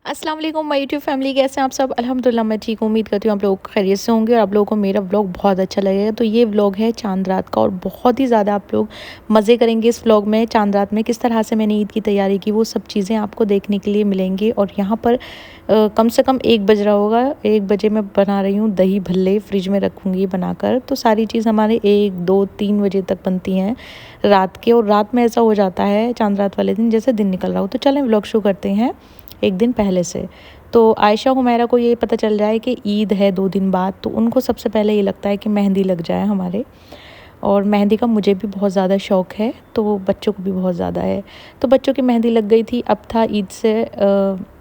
अस्सलाम वालेकुम my YouTube family, कैसे हैं आप सब। अल्हम्दुलिल्लाह मैं ठीक हूँ। उम्मीद करती हूँ आप लोग खैरियत से होंगे और आप लोगों को मेरा व्लॉग बहुत अच्छा लगेगा। तो ये व्लॉग है चांद रात का और बहुत ही ज़्यादा आप लोग मज़े करेंगे इस व्लॉग में। चांद रात में किस तरह से मैंने ईद की तैयारी की वो सब चीज़ें आपको देखने के लिए मिलेंगी। और यहाँ पर कम से कम 1 बज रहा होगा। 1 बजे मैं बना रही हूँ दही भल्ले, फ्रिज में रखूँगी बनाकर। तो सारी चीज़ हमारे 1, 2, 3 बजे तक बनती हैं रात के। और रात में ऐसा हो जाता है चांद रात वाले दिन जैसे दिन निकल रहा हो। तो चलें व्लॉग शुरू करते हैं एक दिन पहले से। तो आयशा हुमैरा को ये पता चल जाए कि ईद है 2 दिन बाद, तो उनको सबसे पहले ये लगता है कि मेहंदी लग जाए हमारे। और मेहंदी का मुझे भी बहुत ज़्यादा शौक़ है, तो बच्चों को भी बहुत ज़्यादा है। तो बच्चों की मेहंदी लग गई थी। अब था ईद से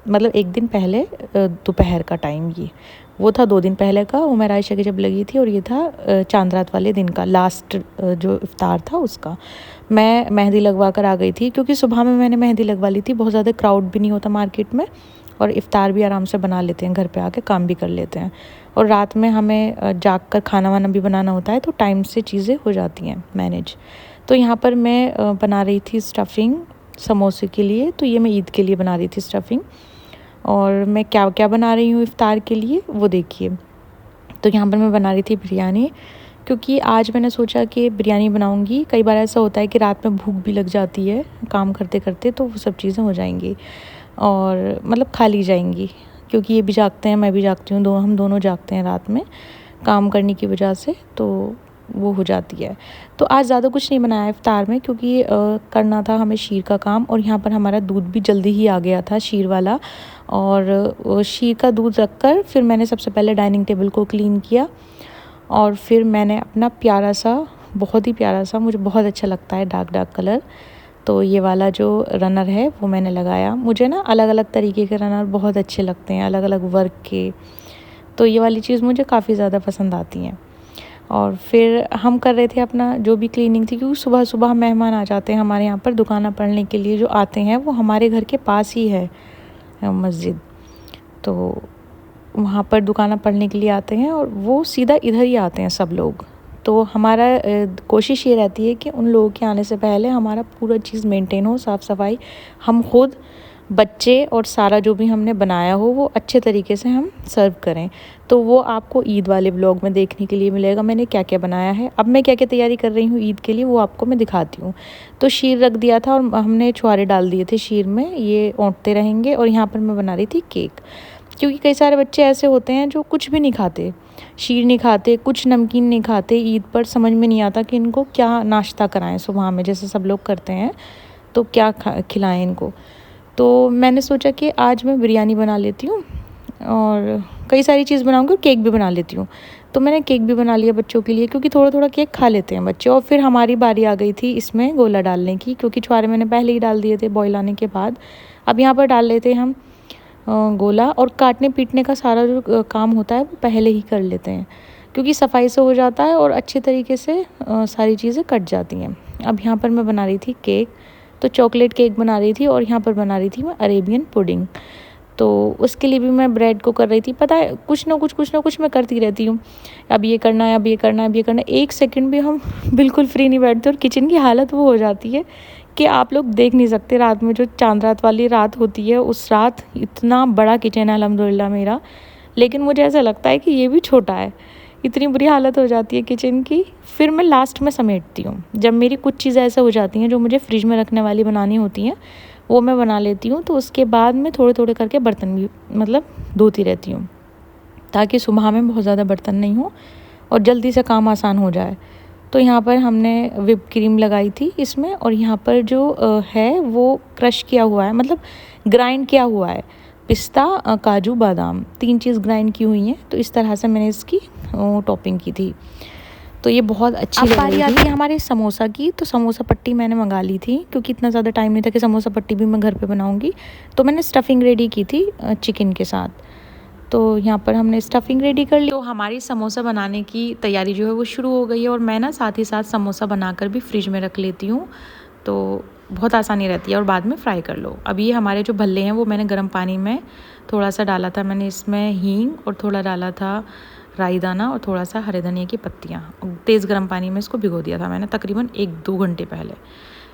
मतलब 1 दिन पहले दोपहर का टाइम। ये वो था 2 दिन पहले का हुमैरा आयशा की जब लगी थी। और ये था चांद रात वाले दिन का लास्ट जो इफ्तार था उसका। मैं मेहंदी लगवा कर आ गई थी क्योंकि सुबह में मैंने मेहंदी लगवा ली थी। बहुत ज़्यादा क्राउड भी नहीं होता मार्केट में और इफ़्तार भी आराम से बना लेते हैं, घर पे आके काम भी कर लेते हैं। और रात में हमें जाग कर खाना वाना भी बनाना होता है, तो टाइम से चीज़ें हो जाती हैं मैनेज। तो यहाँ पर मैं बना रही थी स्टफ़िंग समोसे के लिए। तो ये मैं ईद के लिए बना रही थी स्टफ़िंग। और मैं क्या क्या बना रही हूँ इफ़्तार के लिए वो देखिए। तो यहाँ पर मैं बना रही थी बिरयानी, क्योंकि आज मैंने सोचा कि बिरयानी बनाऊंगी। कई बार ऐसा होता है कि रात में भूख भी लग जाती है काम करते करते, तो वो सब चीज़ें हो जाएंगी और मतलब खा ली जाएंगी। क्योंकि ये भी जागते हैं, मैं भी जागती हूँ, हम दोनों जागते हैं रात में काम करने की वजह से, तो वो हो जाती है। तो आज ज़्यादा कुछ नहीं बनाया इफ्तार में, क्योंकि करना था हमें शीर का काम। और यहाँ पर हमारा दूध भी जल्दी ही आ गया था शीर वाला। और शीर का दूध रख कर फिर मैंने सबसे पहले डाइनिंग टेबल को क्लीन किया। और फिर मैंने अपना प्यारा सा, बहुत ही प्यारा सा, मुझे बहुत अच्छा लगता है डार्क डार्क कलर, तो ये वाला जो रनर है वो मैंने लगाया। मुझे ना अलग अलग तरीके के रनर बहुत अच्छे लगते हैं, अलग अलग वर्क के। तो ये वाली चीज़ मुझे काफ़ी ज़्यादा पसंद आती हैं। और फिर हम कर रहे थे अपना जो भी क्लीनिंग थी, क्योंकि सुबह सुबह मेहमान आ जाते हैं हमारे यहाँ पर दुकाना पढ़ने के लिए। जो आते हैं वो हमारे घर के पास ही है मस्जिद, तो वहाँ पर दुकाना पढ़ने के लिए आते हैं और वो सीधा इधर ही आते हैं सब लोग। तो हमारा कोशिश ये रहती है कि उन लोगों के आने से पहले हमारा पूरा चीज़ मेंटेन हो, साफ़ सफाई हम खुद, बच्चे और सारा जो भी हमने बनाया हो वो अच्छे तरीके से हम सर्व करें। तो वो आपको ईद वाले व्लॉग में देखने के लिए मिलेगा मैंने क्या क्या बनाया है। अब मैं क्या क्या तैयारी कर रही हूँ ईद के लिए वो आपको मैं दिखाती हूँ। तो शीर रख दिया था और हमने छुआरे डाल दिए थे शीर में, ये औंटते रहेंगे। और यहाँ पर मैं बना रही थी केक, क्योंकि कई सारे बच्चे ऐसे होते हैं जो कुछ भी नहीं खाते, शीर नहीं खाते, कुछ नमकीन नहीं खाते। ईद पर समझ में नहीं आता कि इनको क्या नाश्ता कराएं सुबह में, जैसे सब लोग करते हैं, तो क्या खिलाएं इनको। तो मैंने सोचा कि आज मैं बिरयानी बना लेती हूँ और कई सारी चीज़ बनाऊँगी और केक भी बना लेती हूँ। तो मैंने केक भी बना लिया बच्चों के लिए, क्योंकि थोड़ा थोड़ा केक खा लेते हैं बच्चे। और फिर हमारी बारी आ गई थी इसमें गोला डालने की, क्योंकि छुआरे मैंने पहले ही डाल दिए थे बॉयल आने के बाद। अब यहाँ पर डाल लेते हैं हम गोला। और काटने पीटने का सारा जो काम होता है वो पहले ही कर लेते हैं, क्योंकि सफाई से हो जाता है और अच्छे तरीके से सारी चीज़ें कट जाती हैं। अब यहाँ पर मैं बना रही थी केक, तो चॉकलेट केक बना रही थी। और यहाँ पर बना रही थी मैं अरेबियन पुडिंग। तो उसके लिए भी मैं ब्रेड को कर रही थी। पता है कुछ ना कुछ मैं करती रहती हूँ। अब ये करना है, अब ये करना है, अब ये करना है। 1 सेकंड भी हम बिल्कुल फ्री नहीं बैठते। और किचन की हालत वो हो जाती है कि आप लोग देख नहीं सकते। रात में जो चांद रात वाली रात होती है, उस रात इतना बड़ा किचन है अल्हम्दुलिल्लाह मेरा, लेकिन मुझे ऐसा लगता है कि ये भी छोटा है। इतनी बुरी हालत हो जाती है किचन की। फिर मैं लास्ट में समेटती हूँ, जब मेरी कुछ चीज़ें ऐसे हो जाती हैं जो मुझे फ्रिज में रखने वाली बनानी होती हैं, वो मैं बना लेती हूँ। तो उसके बाद मैं थोड़े थोड़े करके बर्तन भी मतलब धोती रहती हूँ, ताकि सुबह में बहुत ज़्यादा बर्तन नहीं हो और जल्दी से काम आसान हो जाए। तो यहाँ पर हमने व्हिप क्रीम लगाई थी इसमें। और यहाँ पर जो है वो क्रश किया हुआ है, मतलब ग्राइंड किया हुआ है, पिस्ता, काजू, बादाम, 3 चीज़ ग्राइंड की हुई हैं। तो इस तरह से मैंने इसकी टॉपिंग की थी। तो ये बहुत अच्छी लग रही थी। हमारे समोसा की, तो समोसा पट्टी मैंने मंगा ली थी, क्योंकि इतना ज़्यादा टाइम नहीं था कि समोसा पट्टी भी मैं घर पे बनाऊंगी। तो मैंने स्टफ़िंग रेडी की थी चिकन के साथ। तो यहाँ पर हमने स्टफ़िंग रेडी कर ली। तो हमारी समोसा बनाने की तैयारी जो है वो शुरू हो गई है। और मैं ना साथ ही साथ समोसा बनाकर भी फ्रिज में रख लेती हूँ, तो बहुत आसानी रहती है और बाद में फ्राई कर लो। अब ये हमारे जो भल्ले हैं वो मैंने गर्म पानी में थोड़ा सा डाला था। मैंने इसमें हींग और थोड़ा डाला था राई दाना और थोड़ा सा हरे धनिया की पत्तियाँ। तेज़ गर्म पानी में इसको भिगो दिया था मैंने, तकरीबन 1-2 घंटे पहले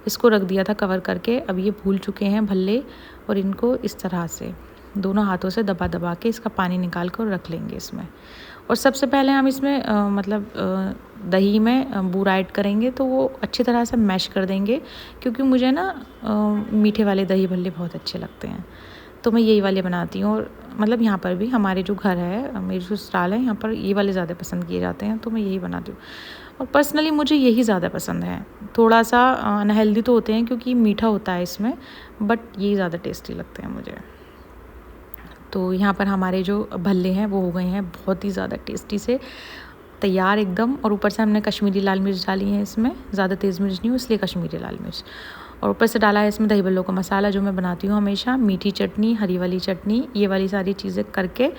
इसको रख दिया था कवर करके। अब ये भूल चुके हैं भल्ले, और इनको इस तरह से दोनों हाथों से दबा दबा के इसका पानी निकाल कर रख लेंगे इसमें। और सबसे पहले हम इसमें दही में बूरा ऐड करेंगे तो वो अच्छी तरह से मैश कर देंगे, क्योंकि मुझे ना मीठे वाले दही भल्ले बहुत अच्छे लगते हैं, तो मैं यही वाले बनाती हूँ। और मतलब यहाँ पर भी हमारे जो घर है, मेरी जो ससुराल है, यहाँ पर ये वाले ज़्यादा पसंद किए जाते हैं, तो मैं यही बनाती हूँ। और पर्सनली मुझे यही ज़्यादा पसंद है। थोड़ा सा अनहेल्दी तो होते हैं क्योंकि मीठा होता है इसमें, बट यही ज़्यादा टेस्टी लगते हैं मुझे। तो यहाँ पर हमारे जो भल्ले हैं वो हो गए हैं बहुत ही ज़्यादा टेस्टी से तैयार एकदम। और ऊपर से हमने कश्मीरी लाल मिर्च डाली है इसमें, ज़्यादा तेज़ मिर्च नहीं हो इसलिए कश्मीरी लाल मिर्च। और ऊपर से डाला है इसमें दही भल्लों का मसाला जो मैं बनाती हूँ हमेशा, मीठी चटनी, हरी वाली चटनी, ये वाली सारी चीज़ें करके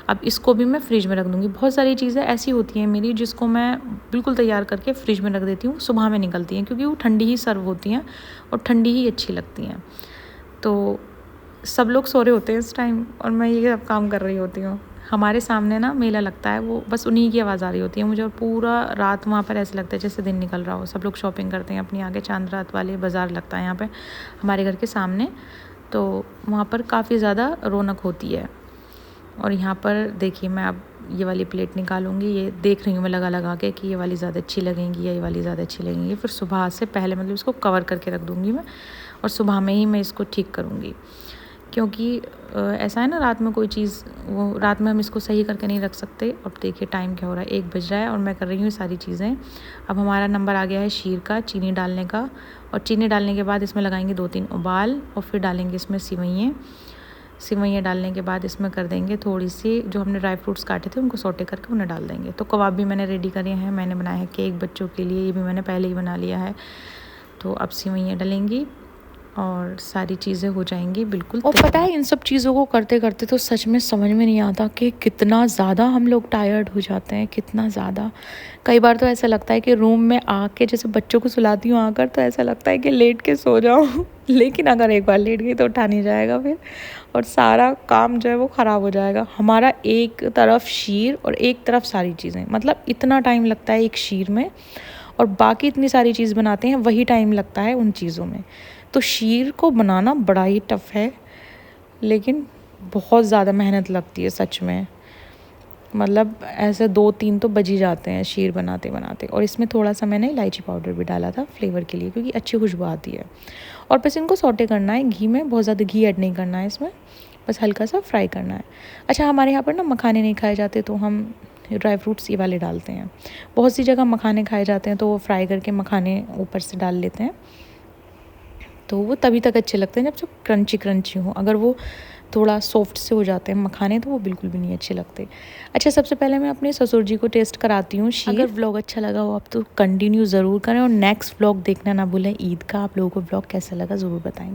अब इसको भी मैं फ्रिज में रख दूँगी। बहुत सारी चीज़ें ऐसी होती हैं मेरी जिसको मैं बिल्कुल तैयार करके फ्रिज में रख देती हूँ, सुबह में निकलती हैं क्योंकि वो ठंडी ही सर्व होती हैं और ठंडी ही अच्छी लगती हैं। तो सब लोग सो रहे होते हैं इस टाइम और मैं ये सब काम कर रही होती हूँ। हमारे सामने ना मेला लगता है, वो बस उन्हीं की आवाज़ आ रही होती है मुझे, और पूरा रात वहाँ पर ऐसे लगता है जैसे दिन निकल रहा हो। सब लोग शॉपिंग करते हैं अपनी, आगे चांद रात वाले बाज़ार लगता है यहाँ पे हमारे घर के सामने, तो वहाँ पर काफ़ी ज़्यादा रौनक होती है। और यहाँ पर देखिए मैं अब ये वाली प्लेट निकालूंगी, ये देख रही हूँ मैं लगा लगा के कि ये वाली ज़्यादा अच्छी लगेंगी या ये वाली ज़्यादा अच्छी लगेंगी। फिर सुबह से पहले मतलब इसको कवर करके रख दूँगी मैं, और सुबह में ही मैं इसको ठीक करूँगी, क्योंकि ऐसा है ना रात में कोई चीज़, वो रात में हम इसको सही करके नहीं रख सकते। अब देखिए टाइम क्या हो रहा है, 1 बज रहा है और मैं कर रही हूँ ये सारी चीज़ें। अब हमारा नंबर आ गया है शीर का, चीनी डालने का, और चीनी डालने के बाद इसमें लगाएंगे 2-3 उबाल, और फिर डालेंगे इसमें सिवैयाँ डालने के बाद इसमें कर देंगे थोड़ी सी जो हमने ड्राई फ्रूट्स काटे थे उनको सौटे करके उन्हें डाल देंगे। तो कबाब भी मैंने रेडी करे हैं, मैंने बनाया है केक बच्चों के लिए, ये भी मैंने पहले ही बना लिया है। तो अब सिवैयाँ डलेंगी और सारी चीज़ें हो जाएंगी बिल्कुल। और पता है इन सब चीज़ों को करते करते तो सच में समझ में नहीं आता कि कितना ज़्यादा हम लोग टायर्ड हो जाते हैं, कितना ज़्यादा। कई बार तो ऐसा लगता है कि रूम में आके जैसे बच्चों को सुलाती हूँ आकर, तो ऐसा लगता है कि लेट के सो जाऊँ लेकिन अगर एक बार लेट गई तो उठा नहीं जाएगा फिर, और सारा काम जो है वो ख़राब हो जाएगा हमारा। एक तरफ शीर और एक तरफ सारी चीज़ें, मतलब इतना टाइम लगता है एक शीर में, और बाकी इतनी सारी चीज़ बनाते हैं वही टाइम लगता है उन चीज़ों में। तो शीर को बनाना बड़ा ही टफ़ है, लेकिन बहुत ज़्यादा मेहनत लगती है सच में। मतलब ऐसे 2-3 तो बज ही जाते हैं शीर बनाते बनाते। और इसमें थोड़ा सा मैंने इलायची पाउडर भी डाला था फ्लेवर के लिए, क्योंकि अच्छी खुशबू आती है। और बस इनको सौटे करना है घी में, बहुत ज़्यादा घी ऐड नहीं करना है इसमें, बस हल्का सा फ्राई करना है। अच्छा, हमारे यहाँ पर ना मखाने नहीं खाए जाते तो हम ड्राई फ्रूट्स ये वाले डालते हैं। बहुत सी जगह मखाने खाए जाते हैं तो वो फ्राई करके मखाने ऊपर से डाल लेते हैं, तो वो तभी तक अच्छे लगते हैं जब क्रंची क्रंची हो। अगर वो थोड़ा सॉफ्ट से हो जाते हैं मखाने तो वो बिल्कुल भी नहीं अच्छे लगते। अच्छा, सबसे पहले मैं अपने ससुर जी को टेस्ट कराती हूँ शीर। अगर व्लॉग अच्छा लगा हो आप तो कंटिन्यू ज़रूर करें, और नेक्स्ट व्लॉग देखना ना भूलें ईद का। आप लोगों को व्लॉग कैसा लगा ज़रूर बताएं।